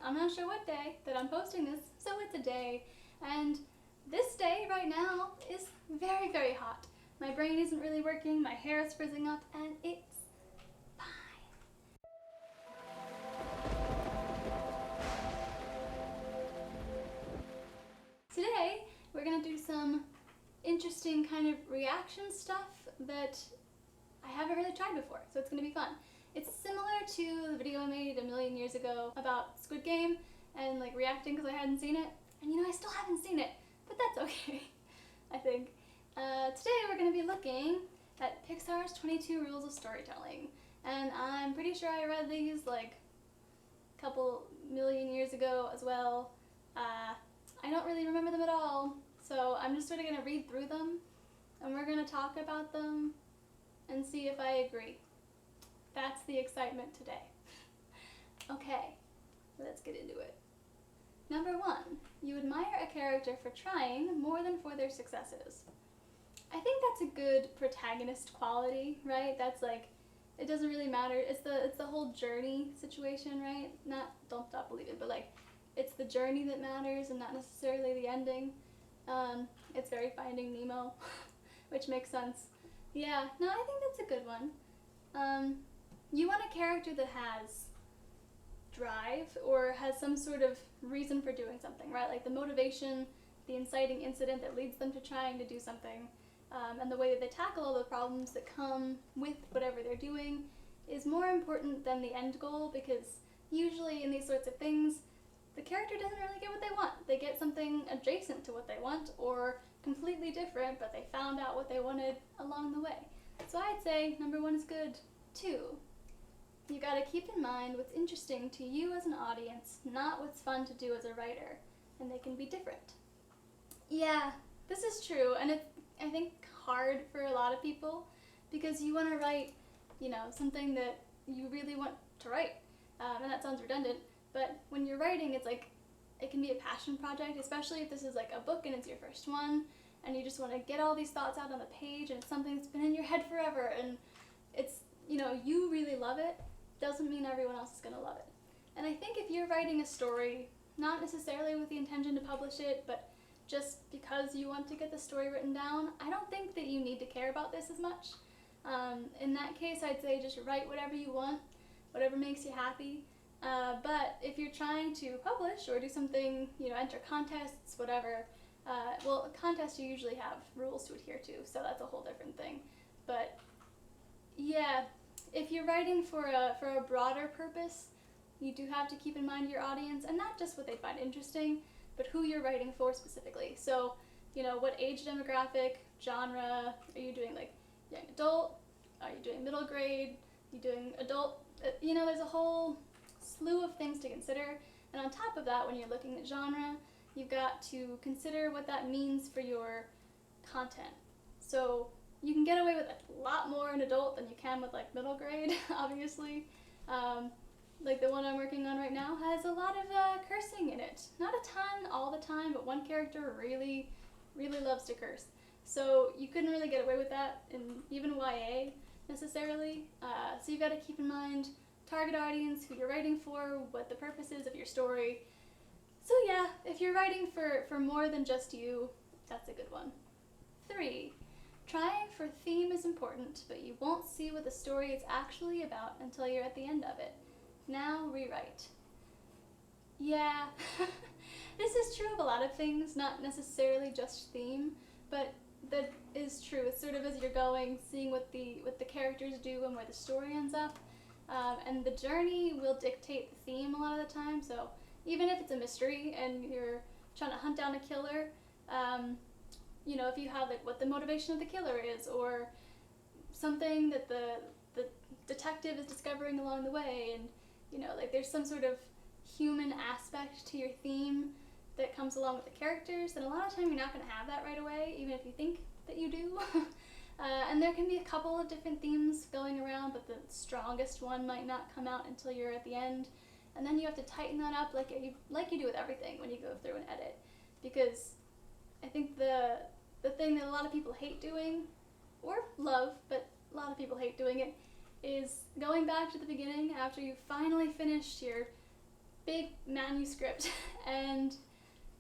I'm not sure what day that I'm posting this, so it's a day. And this day right now is very, very hot. My brain isn't really working, my hair is frizzing up, and it's fine. Today, we're gonna do some interesting kind of reaction stuff that I haven't really tried before, so it's gonna be fun. It's similar to the video I made a million years ago about Squid Game and like reacting because I hadn't seen it. And you know, I still haven't seen it, but that's okay, I think. Today we're going to be looking at Pixar's 22 Rules of Storytelling. And I'm pretty sure I read these like a couple million years ago as well. I don't really remember them at all, so I'm just sort of going to read through them and we're going to talk about them and see if I agree. That's the excitement today. Okay, let's get into it. Number 1, you admire a character for trying more than for their successes. I think that's a good protagonist quality, right? That's like, it doesn't really matter. It's the whole journey situation, right? Not don't stop believing, but like, it's the journey that matters and not necessarily the ending. It's very Finding Nemo, which makes sense. Yeah, no, I think that's a good one. You want a character that has drive or has some sort of reason for doing something, right? Like the motivation, the inciting incident that leads them to trying to do something, and the way that they tackle all the problems that come with whatever they're doing is more important than the end goal, because usually in these sorts of things, the character doesn't really get what they want. They get something adjacent to what they want or completely different, but they found out what they wanted along the way. So I'd say number 1 is good. 2, you gotta keep in mind what's interesting to you as an audience, not what's fun to do as a writer, and they can be different. Yeah, this is true, and it's, I think, hard for a lot of people, because you want to write, you know, something that you really want to write, and that sounds redundant, but when you're writing, it's like, it can be a passion project, especially if this is like a book and it's your first one, and you just want to get all these thoughts out on the page, and it's something that's been in your head forever, and it's, you know, you really love it, doesn't mean everyone else is going to love it. And I think if you're writing a story, not necessarily with the intention to publish it, but just because you want to get the story written down, I don't think that you need to care about this as much. In that case, I'd say just write whatever you want, whatever makes you happy. But if you're trying to publish or do something, you know, enter contests, whatever, well, contests you usually have rules to adhere to, so that's a whole different thing. But yeah, if you're writing for a broader purpose, you do have to keep in mind your audience, and not just what they find interesting, but who you're writing for specifically. So, you know, what age demographic, genre, are you doing like young adult? Are you doing middle grade? Are you doing adult? You know, there's a whole slew of things to consider, and on top of that, when you're looking at genre, you've got to consider what that means for your content. So you can get away with a lot more in adult than you can with like middle grade, obviously. Like the one I'm working on right now has a lot of cursing in it. Not a ton all the time, but one character really, really loves to curse. So you couldn't really get away with that in even YA necessarily. So you've got to keep in mind target audience, who you're writing for, what the purpose is of your story. So yeah, if you're writing for more than just you, that's a good one. 3, trying for theme is important, but you won't see what the story is actually about until you're at the end of it. Now rewrite. Yeah, this is true of a lot of things, not necessarily just theme, but that is true. It's sort of as you're going, seeing what the characters do and where the story ends up. And the journey will dictate the theme a lot of the time, so even if it's a mystery and you're trying to hunt down a killer, you know, if you have like what the motivation of the killer is, or something that the detective is discovering along the way, and you know, like there's some sort of human aspect to your theme that comes along with the characters, then a lot of time you're not going to have that right away, even if you think that you do. And there can be a couple of different themes going around, but the strongest one might not come out until you're at the end. And then you have to tighten that up like you do with everything when you go through and edit. Because I think the thing that a lot of people hate doing, or love, but a lot of people hate doing it, is going back to the beginning after you've finally finished your big manuscript and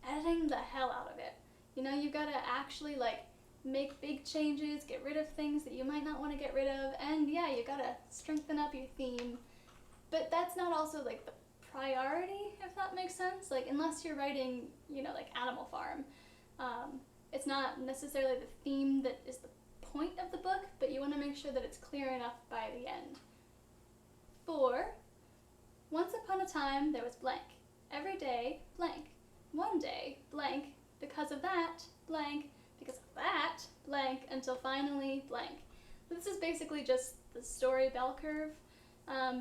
editing the hell out of it. You know, you've got to actually like make big changes, get rid of things that you might not want to get rid of, and yeah, you got to strengthen up your theme. But that's not also like the priority, if that makes sense. Like, unless you're writing, you know, like Animal Farm, it's not necessarily the theme that is the point of the book, but you want to make sure that it's clear enough by the end. 4. Once upon a time there was blank. Every day, blank. One day, blank. Because of that, blank. Because of that, blank. Until finally, blank. This is basically just the story bell curve,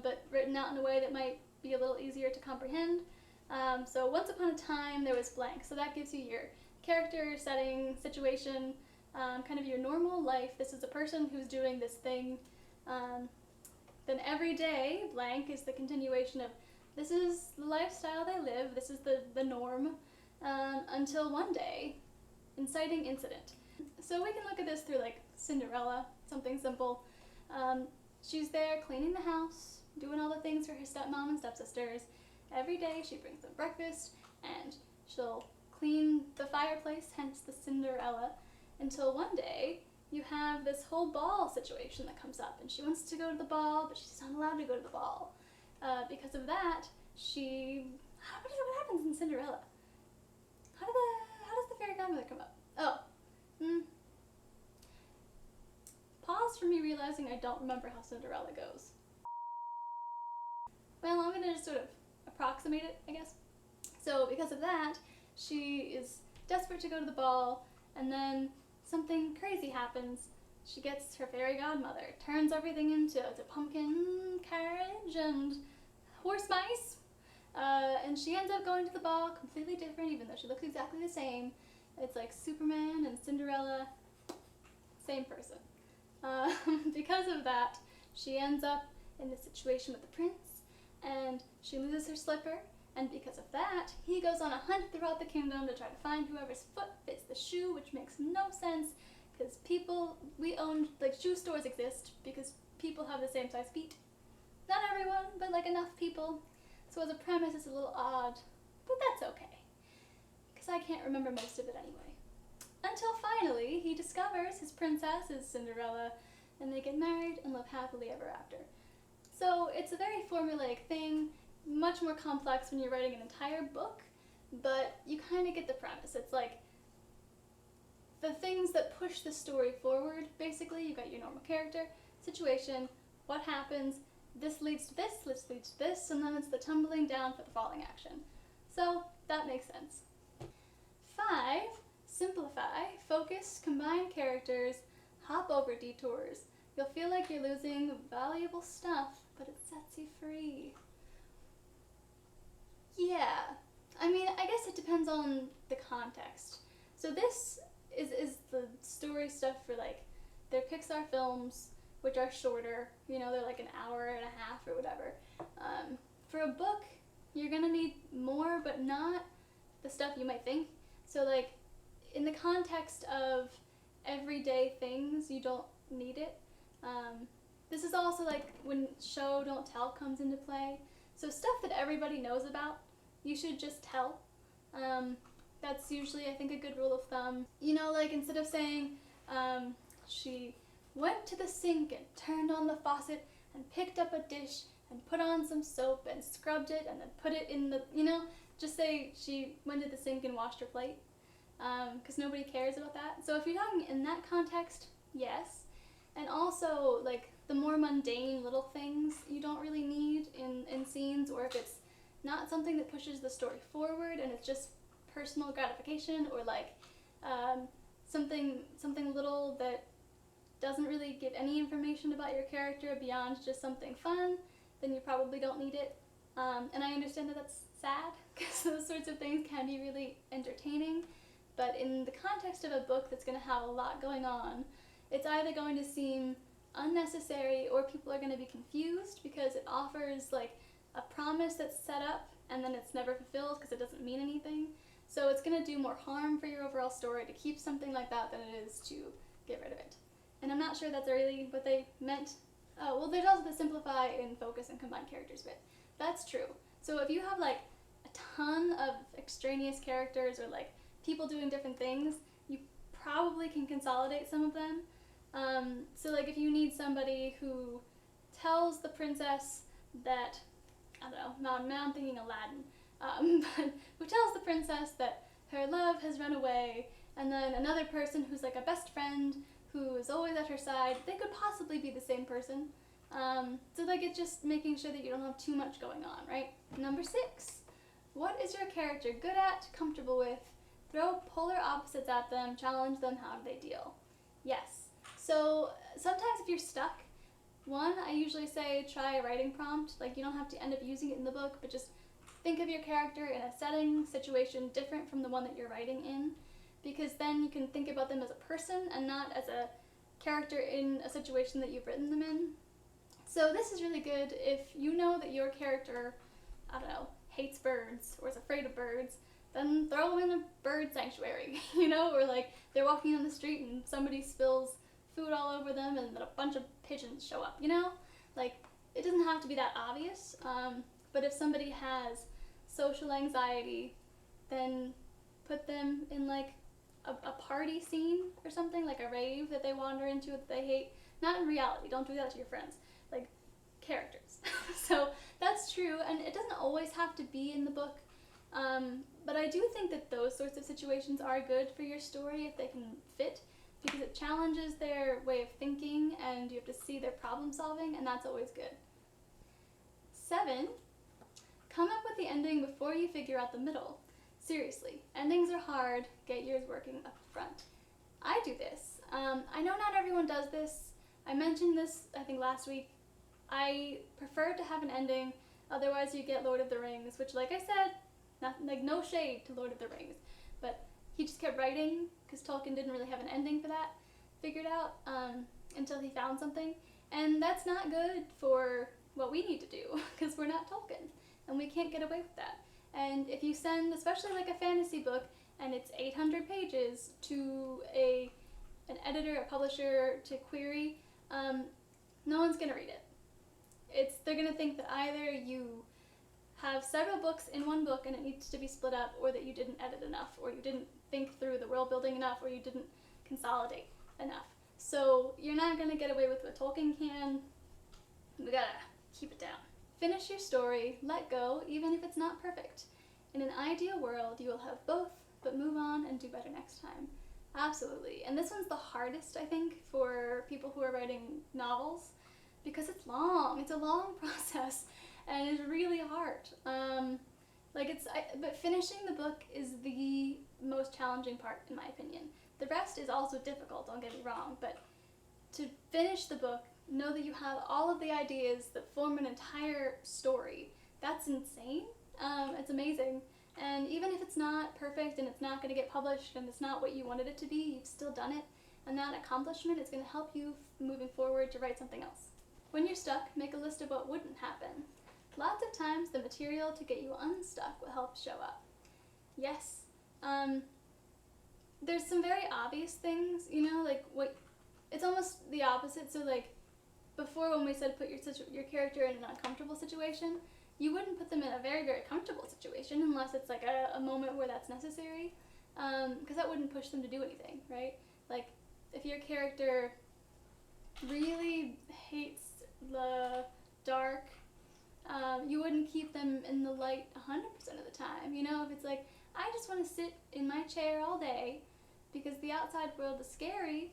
but written out in a way that might be a little easier to comprehend. So once upon a time there was blank. So that gives you your character, setting, situation, kind of your normal life. This is a person who's doing this thing. Then every day, blank, is the continuation of this is the lifestyle they live, this is the norm, until one day, inciting incident. So we can look at this through like Cinderella, something simple. She's there cleaning the house, doing all the things for her stepmom and stepsisters. Every day she brings them breakfast and she'll clean the fireplace, hence the Cinderella, until one day you have this whole ball situation that comes up and she wants to go to the ball, but she's not allowed to go to the ball. Because of that, what happens in Cinderella? How does the fairy godmother come up? Pause for me realizing I don't remember how Cinderella goes. Well, I'm gonna just sort of approximate it, I guess. So because of that, she is desperate to go to the ball, and then something crazy happens. She gets her fairy godmother, turns everything into a pumpkin carriage and horse mice, and she ends up going to the ball completely different, even though she looks exactly the same. It's like Superman and Cinderella, same person. Because of that, she ends up in this situation with the prince, and she loses her slipper, and because of that, he goes on a hunt throughout the kingdom to try to find whoever's foot fits the shoe, which makes no sense, because shoe stores exist because people have the same size feet. Not everyone, but like enough people. So as a premise, it's a little odd, but that's okay, because I can't remember most of it anyway. Until finally, he discovers his princess is Cinderella, and they get married and live happily ever after. So it's a very formulaic thing, much more complex when you're writing an entire book, but you kind of get the premise. It's like the things that push the story forward, basically. You've got your normal character, situation, what happens, this leads to this, this leads to this, and then it's the tumbling down for the falling action. So that makes sense. 5, simplify, focus, combine characters, hop over detours. You'll feel like you're losing valuable stuff, but it sets you free. Yeah, I mean, I guess it depends on the context. So this is the story stuff for like their Pixar films, which are shorter, you know, they're like an hour and a half or whatever. For a book, you're gonna need more, but not the stuff you might think. So like, in the context of everyday things, you don't need it. This is also like when show don't tell comes into play. So stuff that everybody knows about, you should just tell. That's usually, I think, a good rule of thumb. You know, like instead of saying, she went to the sink and turned on the faucet and picked up a dish and put on some soap and scrubbed it and then put it in the, you know, just say she went to the sink and washed her plate, because nobody cares about that. So if you're talking in that context, yes. And also, like, the more mundane little things you don't really need in scenes, or if it's not something that pushes the story forward and it's just personal gratification, or like something little that doesn't really give any information about your character beyond just something fun, then you probably don't need it. And I understand that that's sad, because those sorts of things can be really entertaining, but in the context of a book that's going to have a lot going on, it's either going to seem unnecessary or people are going to be confused because it offers like a promise that's set up and then it's never fulfilled because it doesn't mean anything. So it's going to do more harm for your overall story to keep something like that than it is to get rid of it. And I'm not sure that's really what they meant. Oh, well, there's also the simplify and focus and combine characters bit. That's true. So if you have like ton of extraneous characters or like people doing different things, you probably can consolidate some of them. So like if you need somebody who tells the princess that, I don't know, now I'm thinking Aladdin, but who tells the princess that her love has run away, and then another person who's like a best friend who is always at her side, they could possibly be the same person. So like it's just making sure that you don't have too much going on, right? Number 6, what is your character good at, comfortable with? Throw polar opposites at them, challenge them, how do they deal? Yes. So sometimes if you're stuck, one, I usually say try a writing prompt. Like you don't have to end up using it in the book, but just think of your character in a setting, situation different from the one that you're writing in, because then you can think about them as a person and not as a character in a situation that you've written them in. So this is really good if you know that your character, I don't know, hates birds or is afraid of birds, then throw them in a bird sanctuary, you know, or like they're walking on the street and somebody spills food all over them and then a bunch of pigeons show up, you know? Like, it doesn't have to be that obvious, but if somebody has social anxiety, then put them in like a party scene or something, like a rave that they wander into that they hate. Not in reality, don't do that to your friends, like characters. So that's true, and it doesn't always have to be in the book, but I do think that those sorts of situations are good for your story if they can fit, because it challenges their way of thinking and you have to see their problem solving, and that's always good. 7, come up with the ending before you figure out the middle. Seriously, endings are hard, get yours working up front. I do this. I know not everyone does this. I mentioned this, I think, last week. I prefer to have an ending, otherwise you get Lord of the Rings, which, like I said, no shade to Lord of the Rings, but he just kept writing because Tolkien didn't really have an ending for that figured out until he found something, and that's not good for what we need to do because we're not Tolkien and we can't get away with that. And if you send, especially like a fantasy book, and it's 800 pages to an editor, a publisher to query, no one's gonna read it. They're gonna think that either you have several books in one book and it needs to be split up, or that you didn't edit enough, or you didn't think through the world building enough, or you didn't consolidate enough. So you're not gonna get away with what Tolkien can. We gotta keep it down. Finish your story, let go, even if it's not perfect. In an ideal world, you will have both, but move on and do better next time. Absolutely. And this one's the hardest, I think, for people who are writing novels, because it's long. It's a long process, and it's really hard. But finishing the book is the most challenging part, in my opinion. The rest is also difficult, don't get me wrong, but to finish the book, know that you have all of the ideas that form an entire story. That's insane. It's amazing. And even if it's not perfect and it's not going to get published and it's not what you wanted it to be, you've still done it. And that accomplishment is going to help you moving forward to write something else. When you're stuck, make a list of what wouldn't happen. Lots of times the material to get you unstuck will help show up. Yes. There's some very obvious things, it's almost the opposite. So like before, when we said put your character in an uncomfortable situation, you wouldn't put them in a very, very comfortable situation unless it's like a moment where that's necessary, because that wouldn't push them to do anything, right? Like if your character really hates the dark, you wouldn't keep them in the light 100% of the time. If it's like, I just want to sit in my chair all day because the outside world is scary,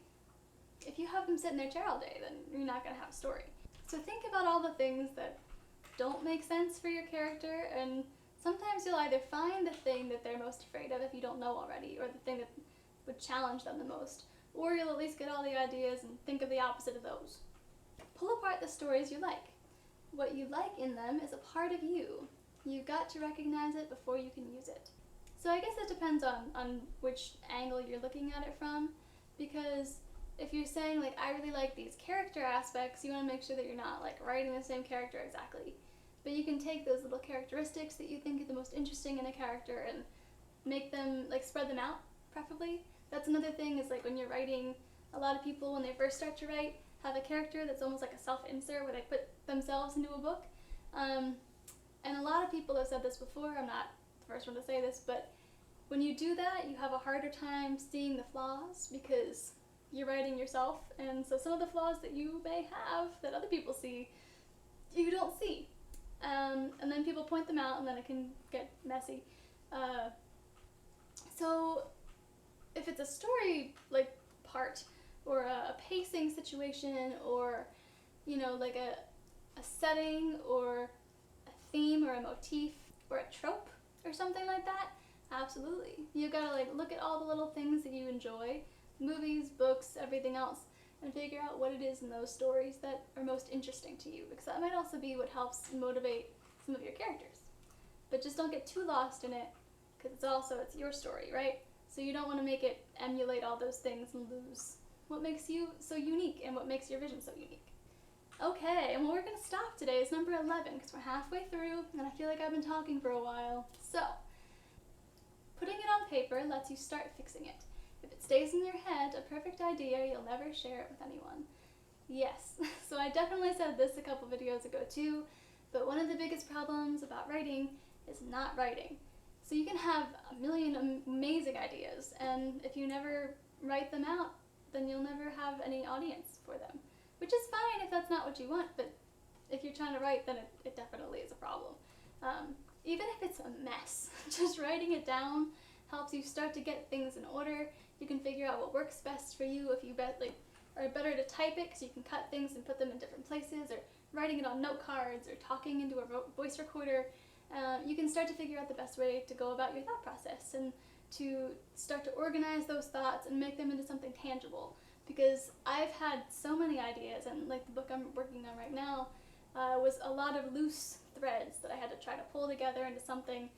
if you have them sit in their chair all day, then you're not going to have a story. So think about all the things that don't make sense for your character, and sometimes you'll either find the thing that they're most afraid of if you don't know already, or the thing that would challenge them the most, or you'll at least get all the ideas and think of the opposite of those. Pull apart the stories you like. What you like in them is a part of you. You've got to recognize it before you can use it. So I guess it depends on which angle you're looking at it from, because if you're saying, like, I really like these character aspects, you want to make sure that you're not, like, writing the same character exactly. But you can take those little characteristics that you think are the most interesting in a character and make them, like, spread them out, preferably. That's another thing, is, like, when you're writing, a lot of people, when they first start to write, have a character that's almost like a self-insert where they put themselves into a book. And a lot of people have said this before, I'm not the first one to say this, but when you do that, you have a harder time seeing the flaws because you're writing yourself, and so some of the flaws that you may have that other people see, you don't see. And then people point them out, and then it can get messy. So if it's a story like part, or a pacing situation, or like a setting, or a theme, or a motif, or a trope, or something like that, absolutely. You gotta like look at all the little things that you enjoy, movies, books, everything else, and figure out what it is in those stories that are most interesting to you, because that might also be what helps motivate some of your characters. But just don't get too lost in it, because it's your story, right? So you don't want to make it emulate all those things and lose what makes you so unique and what makes your vision so unique. Okay, and where we're going to stop today is number 11, because we're halfway through, and I feel like I've been talking for a while. So, putting it on paper lets you start fixing it. If it stays in your head, a perfect idea, you'll never share it with anyone. Yes, so I definitely said this a couple videos ago too, but one of the biggest problems about writing is not writing. So you can have a million amazing ideas, and if you never write them out, then you'll never have any audience for them. Which is fine if that's not what you want, but if you're trying to write, then it definitely is a problem. Even if it's a mess, just writing it down helps you start to get things in order. You can figure out what works best for you. If you are better to type it, because you can cut things and put them in different places, or writing it on note cards, or talking into a voice recorder, you can start to figure out the best way to go about your thought process, and to start to organize those thoughts and make them into something tangible. Because I've had so many ideas, and like the book I'm working on right now was a lot of loose threads that I had to try to pull together into something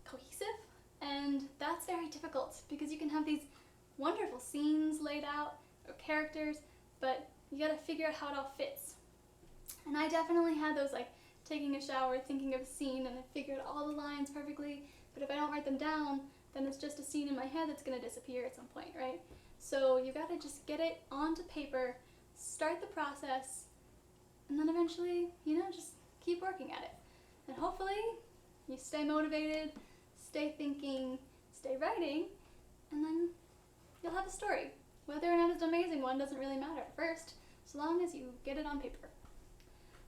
cohesive, and that's very difficult because you can have these wonderful scenes laid out, or characters, but you gotta figure out how it all fits. And I definitely had those, like taking a shower, thinking of a scene, and I figured all the lines perfectly, but if I don't write them down, then it's just a scene in my head that's gonna disappear at some point, right? So you gotta just get it onto paper, start the process, and then eventually, just keep working at it. And hopefully you stay motivated, stay thinking, stay writing, and then you'll have a story. Whether or not it's an amazing one doesn't really matter at first, as long as you get it on paper.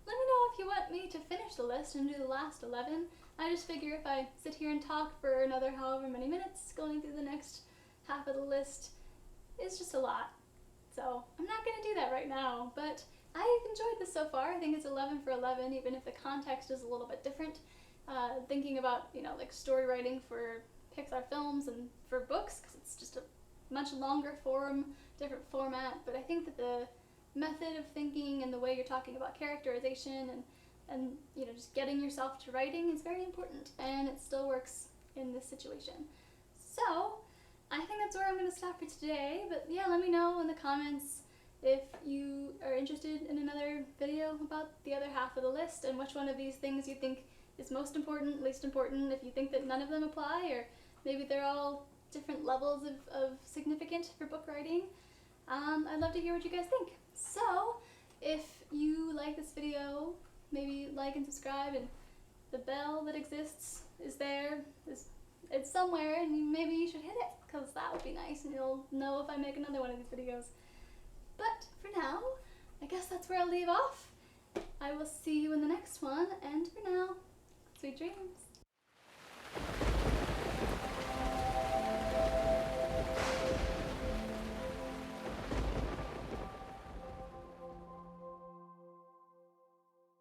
Let me know if you want me to finish the list and do the last 11. I just figure if I sit here and talk for another however many minutes, going through the next half of the list is just a lot. So I'm not going to do that right now, but I've enjoyed this so far. I think it's 11 for 11, even if the context is a little bit different. Thinking about, like story writing for Pixar films and for books, because it's just a much longer form, different format, but I think that the method of thinking and the way you're talking about characterization and just getting yourself to writing is very important, and it still works in this situation. So I think that's where I'm going to stop for today, but yeah, let me know in the comments if you are interested in another video about the other half of the list, and which one of these things you think is most important, least important, if you think that none of them apply, or maybe they're all different levels of significant for book writing. I'd love to hear what you guys think. So if you like this video, maybe like and subscribe, and the bell that exists is there. It's somewhere, and maybe you should hit it, because that would be nice, and you'll know if I make another one of these videos. But for now, I guess that's where I'll leave off. I will see you in the next one, and for now, sweet dreams.